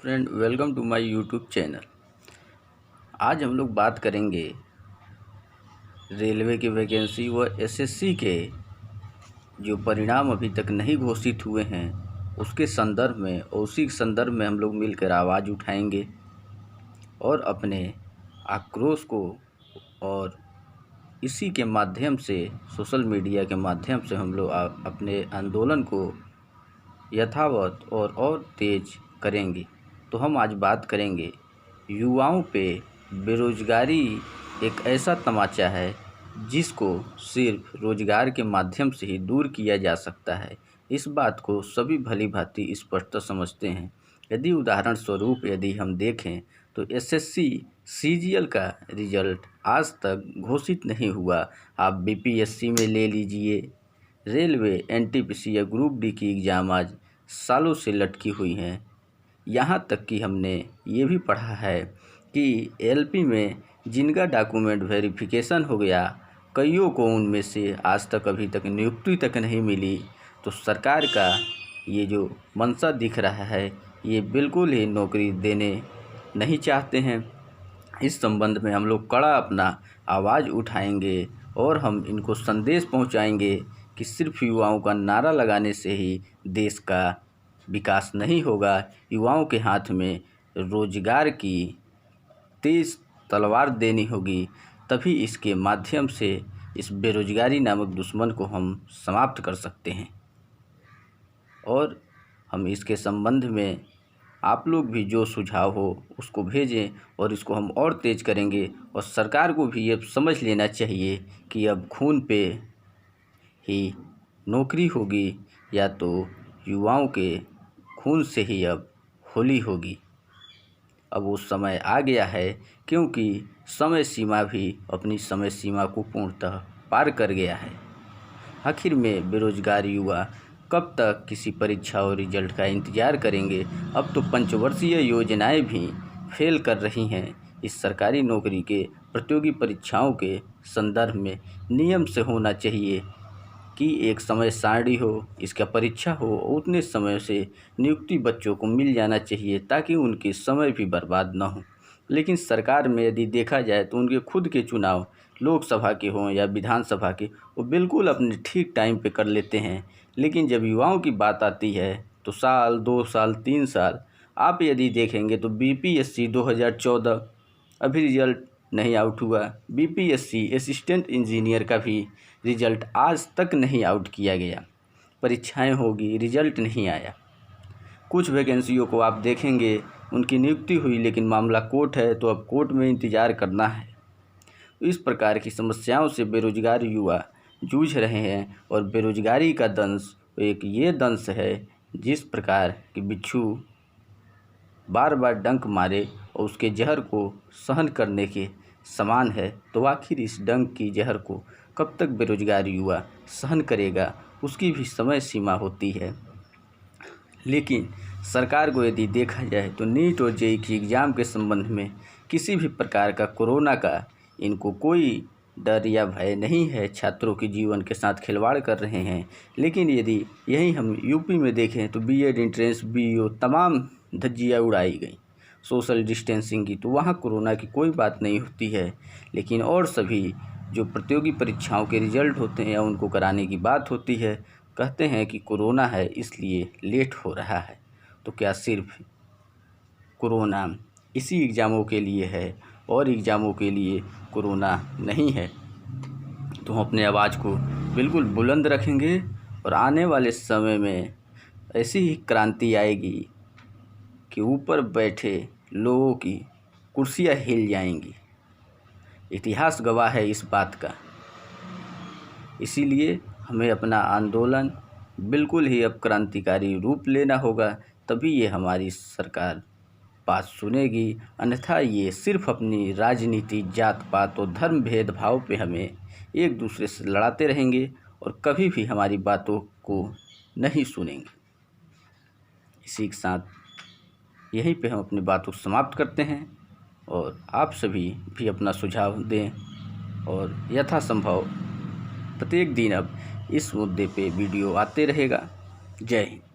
Friend, welcome to my YouTube channel. आज हम लोग बात करेंगे रेलवे की वैकेंसी व एसएससी के जो परिणाम अभी तक नहीं घोषित हुए हैं उसके संदर्भ में, और उसी के संदर्भ में हम लोग मिलकर आवाज़ उठाएंगे और अपने आक्रोश को, और इसी के माध्यम से, सोशल मीडिया के माध्यम से हम लोग अपने आंदोलन को यथावत और तेज करेंगे। तो हम आज बात करेंगे युवाओं पे बेरोजगारी एक ऐसा तमाचा है जिसको सिर्फ रोजगार के माध्यम से ही दूर किया जा सकता है। इस बात को सभी भली भांति स्पष्ट समझते हैं। यदि उदाहरण स्वरूप यदि हम देखें तो एसएससी सीजीएल का रिजल्ट आज तक घोषित नहीं हुआ। आप बीपीएससी में ले लीजिए, रेलवे, एनटीपीसी या ग्रुप डी की एग्ज़ाम आज सालों से लटकी हुई हैं। यहाँ तक कि हमने ये भी पढ़ा है कि एलपी में जिनका डॉक्यूमेंट वेरिफिकेशन हो गया, कईयों को उनमें से आज तक अभी तक नियुक्ति तक नहीं मिली। तो सरकार का ये जो मंशा दिख रहा है, ये बिल्कुल ही नौकरी देने नहीं चाहते हैं। इस संबंध में हम लोग कड़ा अपना आवाज़ उठाएंगे और हम इनको संदेश पहुंचाएंगे कि सिर्फ युवाओं का नारा लगाने से ही देश का विकास नहीं होगा। युवाओं के हाथ में रोजगार की तेज तलवार देनी होगी, तभी इसके माध्यम से इस बेरोजगारी नामक दुश्मन को हम समाप्त कर सकते हैं। और हम इसके संबंध में आप लोग भी जो सुझाव हो उसको भेजें और इसको हम और तेज़ करेंगे। और सरकार को भी ये समझ लेना चाहिए कि अब खून पे ही नौकरी होगी या तो युवाओं के खून से ही अब होली होगी। अब वो समय आ गया है, क्योंकि समय सीमा भी अपनी समय सीमा को पूर्णतः पार कर गया है। आखिर में बेरोजगार युवा कब तक किसी परीक्षा और रिजल्ट का इंतज़ार करेंगे। अब तो पंचवर्षीय योजनाएं भी फेल कर रही हैं। इस सरकारी नौकरी के प्रतियोगी परीक्षाओं के संदर्भ में नियम से होना चाहिए कि एक समय सारणी हो, इसका परीक्षा हो, उतने समय से नियुक्ति बच्चों को मिल जाना चाहिए ताकि उनके समय भी बर्बाद ना हो। लेकिन सरकार में यदि देखा जाए तो उनके खुद के चुनाव, लोकसभा के हों या विधानसभा के, वो बिल्कुल अपने ठीक टाइम पे कर लेते हैं। लेकिन जब युवाओं की बात आती है तो साल, 2 साल, 3 साल, आप यदि देखेंगे तो बीपीएससी 2014 अभी रिजल्ट नहीं आउट हुआ। बीपीएससी असिस्टेंट इंजीनियर का भी रिजल्ट आज तक नहीं आउट किया गया। परीक्षाएं होगी, रिजल्ट नहीं आया। कुछ वैकेंसियों को आप देखेंगे उनकी नियुक्ति हुई, लेकिन मामला कोर्ट है तो अब कोर्ट में इंतज़ार करना है। इस प्रकार की समस्याओं से बेरोजगार युवा जूझ रहे हैं। और बेरोजगारी का दंश एक ये दंश है जिस प्रकार कि बिच्छू बार बार डंक मारे और उसके जहर को सहन करने के समान है। तो आखिर इस डंक की जहर को कब तक बेरोजगार युवा सहन करेगा, उसकी भी समय सीमा होती है। लेकिन सरकार को यदि देखा जाए तो नीट और जेईई की एग्ज़ाम के संबंध में किसी भी प्रकार का कोरोना का इनको कोई डर या भय नहीं है। छात्रों के जीवन के साथ खिलवाड़ कर रहे हैं। लेकिन यदि यही हम यूपी में देखें तो बीएड एंट्रेंस, बीईओ, तमाम धज्जियाँ उड़ाई गई सोशल डिस्टेंसिंग की, तो वहाँ कोरोना की कोई बात नहीं होती है। लेकिन और सभी जो प्रतियोगी परीक्षाओं के रिजल्ट होते हैं या उनको कराने की बात होती है, कहते हैं कि कोरोना है इसलिए लेट हो रहा है। तो क्या सिर्फ कोरोना इसी एग्ज़ामों के लिए है और एग्ज़ामों के लिए कोरोना नहीं है? तो हम अपने आवाज़ को बिल्कुल बुलंद रखेंगे और आने वाले समय में ऐसी ही क्रांति आएगी कि ऊपर बैठे लोगों की कुर्सियां हिल जाएंगी। इतिहास गवाह है इस बात का। इसीलिए हमें अपना आंदोलन बिल्कुल ही अब क्रांतिकारी रूप लेना होगा, तभी ये हमारी सरकार बात सुनेगी। अन्यथा ये सिर्फ अपनी राजनीति, जात पात और धर्म भेदभाव पे हमें एक दूसरे से लड़ाते रहेंगे और कभी भी हमारी बातों को नहीं सुनेंगे। इसी के साथ यहीं पे हम अपनी बात को समाप्त करते हैं और आप सभी भी अपना सुझाव दें और यथासंभव प्रत्येक दिन अब इस मुद्दे पे वीडियो आते रहेगा। जय हिंद।